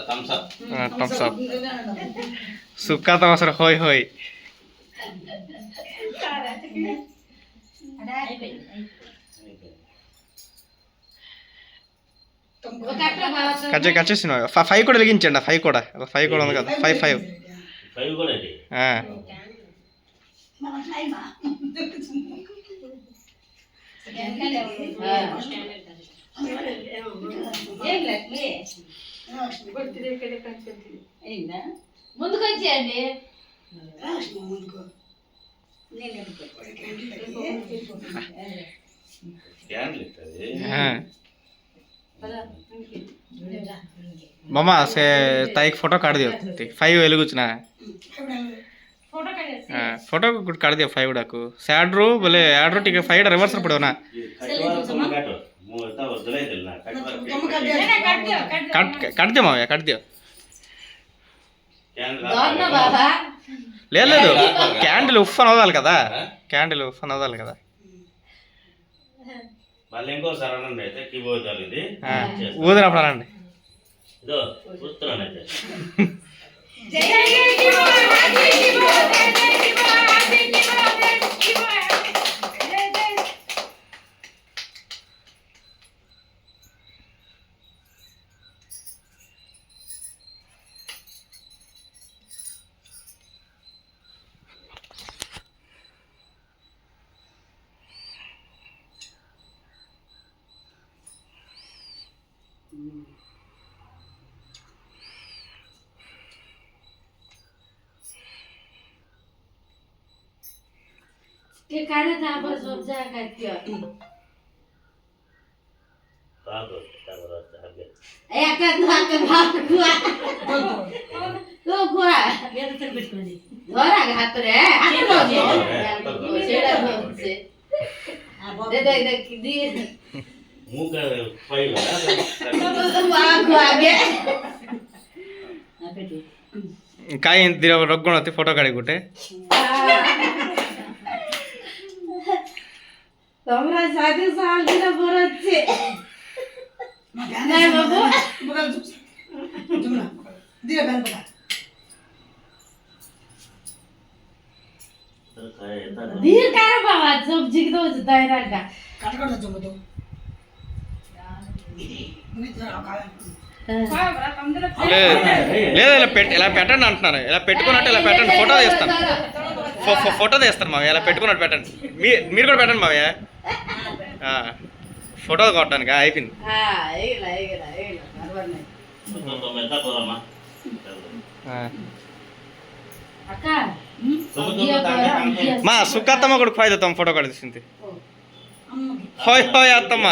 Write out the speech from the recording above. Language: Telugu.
थम्स अप सुक्का तमासर होय होय కచ్చే కచ్చేసిన 5 కూడా వెలిగించండి 5 కూడా ఉంది కదా 5 కూడా ముందుకు వచ్చేయండి मामा से ताई फोटो काट दियो 5 వెలుగుచునా फोटो काट दियो 5 डाकू सैड रो बोले ऐड रो टिके 5 रिवर्स पड़ो ना काट दियो मामा काट दियो లేదు క్యాండిల్ ఉఫ్ అని వదాలి కదా క్యాండిల్ ఉఫ్ అని వదాలి కదా మళ్ళీ ఇంకోసారి అనండి అయితే కీబోర్డ్ ఇది ఊదినప్పుడు అనండి ఇదో చూస్తున్నాను అయితే ये खाना था पर सब जा करती हो కాదు తర్వాత హగే ए का भात खुआ तो खुआ ये तो పెట్టుకోండి దోరా हाथ रे सेड़ा से दे दे दे दी मुंह का फाइल वाह खुआ गे काय दिरा रगगुणती फोटो काढी गुटे তোমরা সাথে সাল দিনা পড়ছে নাই বাবু বগাল জুমনা দিয়ে ব্যান পড়া দিয়ে কার বাবা সবজি তো তাই রাখা কাট কাট জমো তো లేదు ఇలా పెట్టండి అంటున్నాను ఇలా పెట్టుకున్నట్టు ఇలా పెట్టండి ఫోటో తీస్తాను ఫోటో తీస్తాను మావయ్య ఇలా పెట్టుకున్నట్టు పెట్టండి మీరు కూడా పెట్టండి మావయ్య ఫోటో కొట్టడానికి అయిపోయింది మా సుక్కత్తమ్మ కూడా ఫైదా తమ ఫోటో కడిసింది హోయ్ హోయ్ అత్తమ్మ